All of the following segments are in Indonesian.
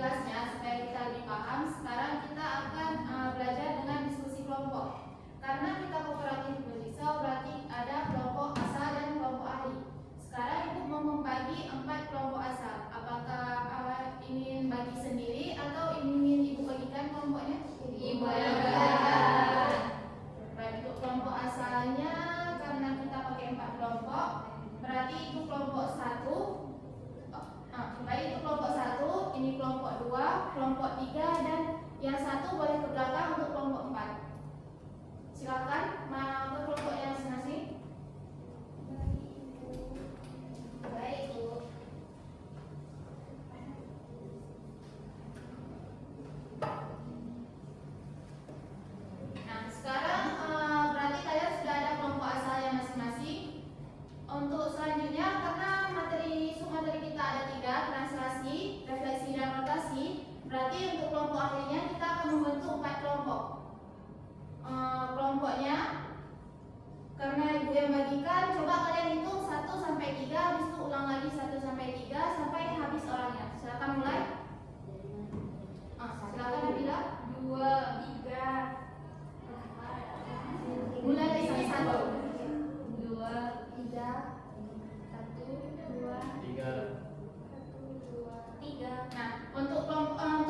jelasnya supaya kita lebih paham, sekarang kita akan belajar dengan diskusi kelompok. Karena kita kooperatif bersiswa, berarti ada kelompok asal dan kelompok ahli. Sekarang Ibu mau membagi 4 kelompok asal. Apakah ingin bagi sendiri atau ingin Ibu bagikan kelompoknya? Ibu bagikan. Baik, untuk kelompok asalnya, karena kita pakai 4 kelompok, berarti itu kelompok 1. Baik, itu kelompok 1, ini kelompok 2, kelompok 3, dan yang satu boleh ke belakang untuk kelompok 4. Silakan ke kelompoknya masing-masing. Baik, Bu. Nah, sekarang berarti kalian sudah ada kelompok asalnya masing-masing. Untuk selanjutnya, karena submateri kita ada 3, translasi, refleksi, dan rotasi, berarti untuk kelompok akhirnya kita akan membentuk 4 kelompok. Kelompoknya, karena Ibu yang bagikan, coba kalian hitung 1 sampai 3, habis itu ulang lagi 1 sampai 3 sampai habis orangnya. Silakan mulai. Silakan Nabila. 2, 3. Mulai dari 1. 2, 3. 1, 2, 3. Nah, untuk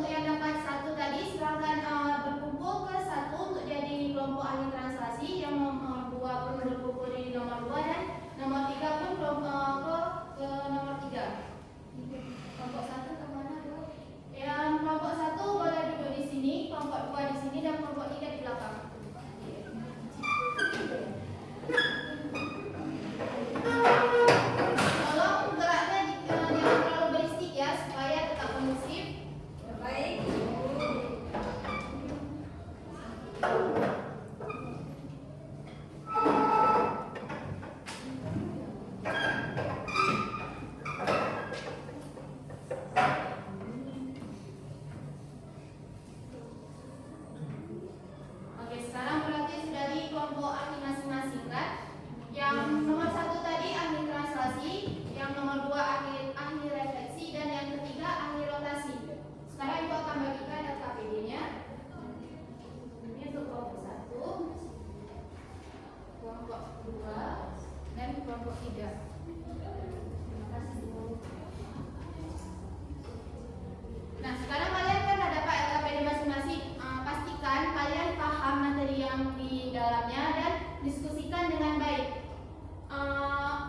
yang dapat 1 tadi, silakan berkumpul ke 1 untuk jadi kelompok ahli translasi. Yang nomor 2 pun berkumpul di nomor 2, dan nomor 3 pun ke nomor 3. Kelompok 1 ke mana, Bu? Yang kelompok 1 boleh duduk di sini, kelompok 2 di sini, dan kelompok 3 di belakang. Tolong geraknya jangan terlalu berisik ya, supaya tetap kondusif. Baik. Oke, sekarang berarti sudah di kelompok ahli masing-masing kan? Yang nomor 1 tadi ahli translasi, yang nomor 2 ahli refleksi, dan yang ketiga ahli rotasi. Sekarang Ibu akan bagikan LKPD-nya. Ini untuk kelompok 1, kelompok 2, dan kelompok 3. Terima kasih, Bu. Nah, sekarang kalian kan ada dapat LKPD masing-masing. Pastikan kalian paham materi yang di dalamnya dan diskusikan dengan baik.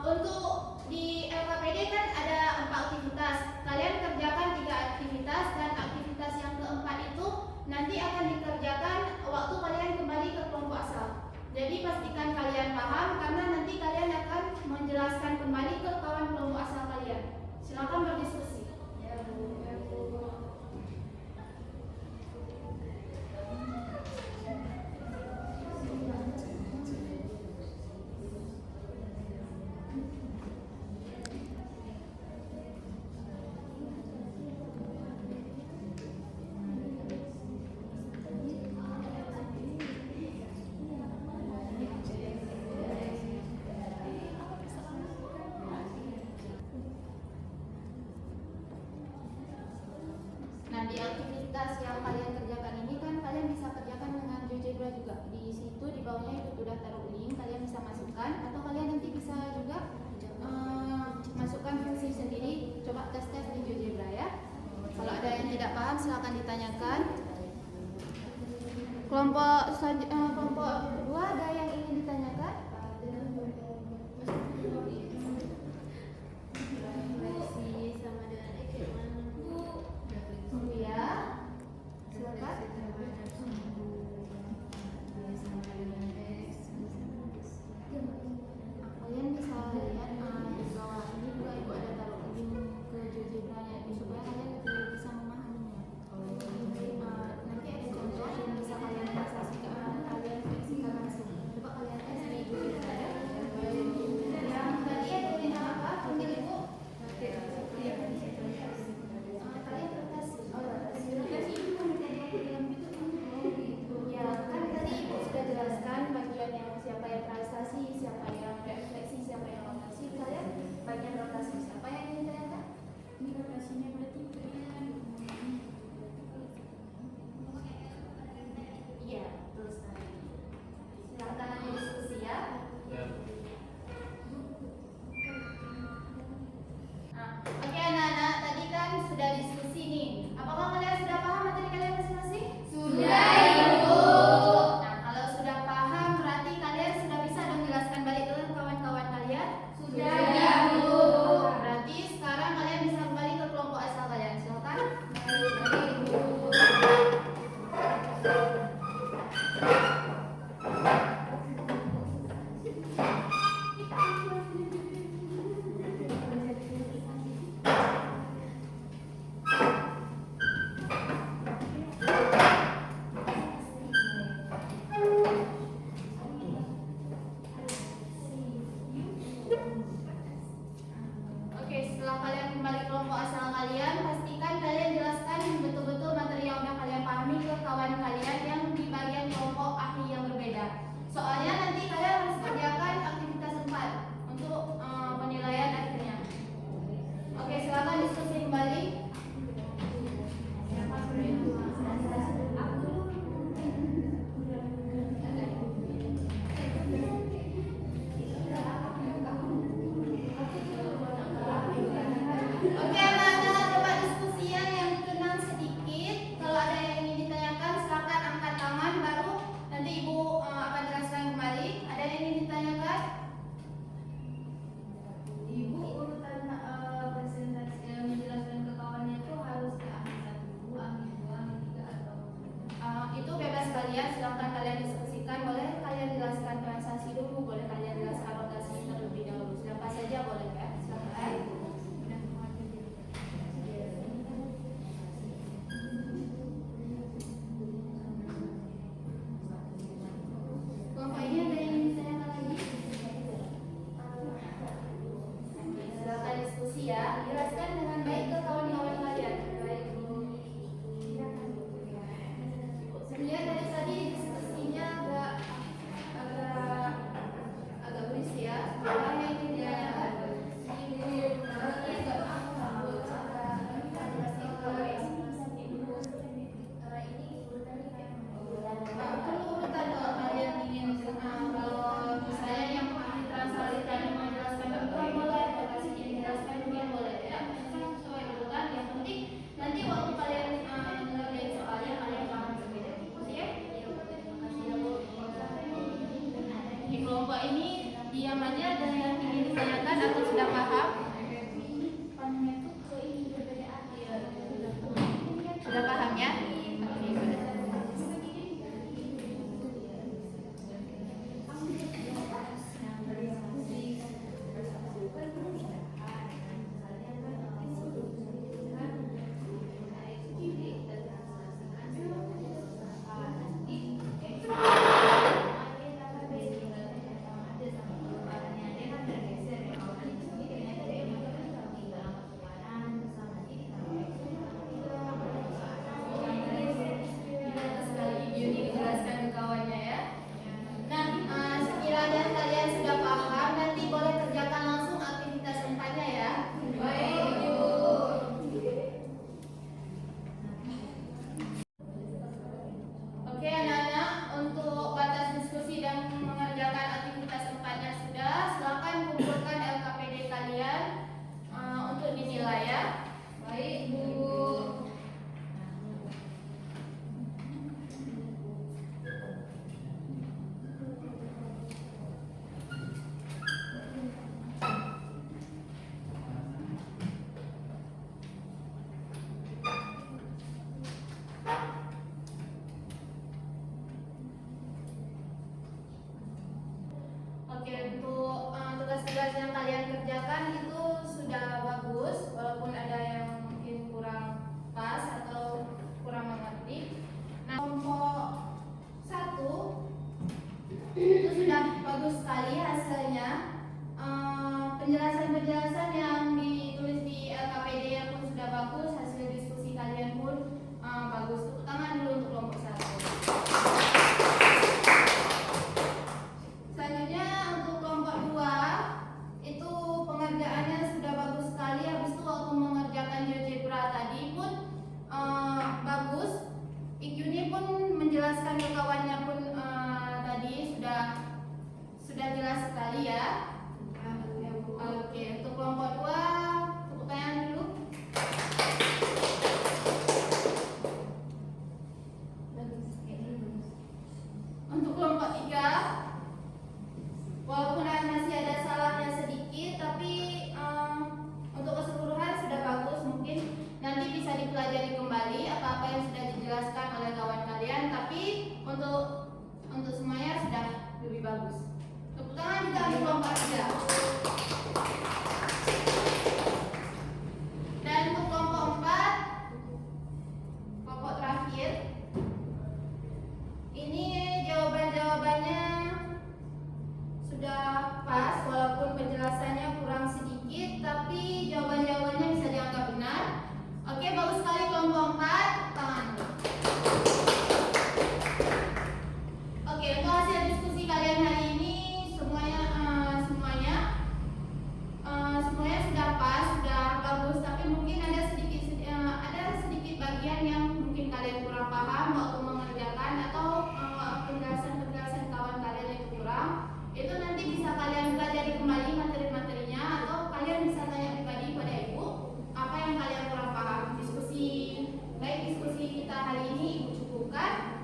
Untuk di LKPD kan ada 4 aktivitas. Kalian kerjakan 3 aktivitas, dan aktivitas yang keempat itu nanti akan dikerjakan waktu kalian kembali ke kelompok asal. Jadi pastikan kalian paham, karena nanti kalian akan menjelaskan kembali ke kawan kelompok asal kalian. Silakan berdiskusi. Ya, Bu. Nah, di aktivitas yang kalian kerjakan ini kan kalian bisa kerjakan dengan GeoGebra juga. Di situ di bawahnya itu udah taruh link, kalian bisa masukkan, atau kalian nanti bisa juga masukkan fungsi sendiri. Coba tes di GeoGebra ya. Kalau ada yang tidak paham silakan ditanyakan. Kelompok kedua ada yang ingin ditanyakan? Ya, silakan. Kalian bisa lihat di bawah ini juga Ibu ada taruh link ke GeoGebra-nya supaya kalian lebih bisa memahaminya. Nanti ada contoh yang bisa kalian realisasikan, kalian fungsikan Oke, anak-anak, coba diskusinya yang tenang sedikit. Kalau ada yang ingin ditanyakan, silakan angkat tangan, baru nanti Ibu akan jelaskan kembali. Ada yang ingin ditanyakan? Ibu urutan presentasi yang menjelaskan ke kawannya itu harus ambil 1 dulu, ambil 2, ambil 3 atau itu bebas kalian, silakan kalian diskusikan. Boleh kalian jelaskan transaksi dulu, boleh kalian jelaskan rotasi terlebih dahulu. Siapa saja boleh ya, silakan. Kelompok ini ada yang ingin ditanyakan lagi? Silakan diskusi ya, jelaskan dengan baik ke kawan-kawan kalian. Baik, Bu. Sebenarnya dari tadi diskusinya agak berisik ya. Apa yang ingin ditanyakan? Perlu urutan kalau kalian ingin kalau misalnya yang translasi tadi mau jelaskan dulu boleh, kalau kasih ingin jelaskan dulu boleh ya. Sesuai urutan, yang penting nanti waktu kalian ngerjain soalnya kalian paham berbeda. Ya? Di kelompok ini diam aja, ada yang ingin ditanyakan atau sudah paham? Sudah paham ya? Oke, boleh. Sekiranya kalian sudah paham, nanti boleh kerjakan langsung aktivitas 4-nya ya. Baik, Ibu. Oke, anak-anak, untuk batas diskusi dan mengerjakan aktivitas 4-nya sudah. Silakan kumpulkan LKPD kalian untuk dinilai ya. Baik, Bu. Oke, untuk tugas-tugas yang kalian kerjakan itu sudah bagus, walaupun ada yang mungkin kurang pas atau kurang mengerti. Nah, kelompok 1 itu sudah bagus sekali hasilnya. Penjelasan-penjelasan yang ditulis di LKPD pun sudah bagus, hasil diskusi kalian pun bagus. Tepuk tangan dulu untuk kelompok 1. Selanjutnya untuk kelompok 2 itu pengerjaannya sudah bagus sekali. Habis itu waktu mengerjakan GeoGebra tadi pun bagus. IQ-nya pun menjelaskan ke kawannya pun tadi sudah jelas sekali ya. Oke, untuk kelompok 2 tepuk tangan dulu. bukan?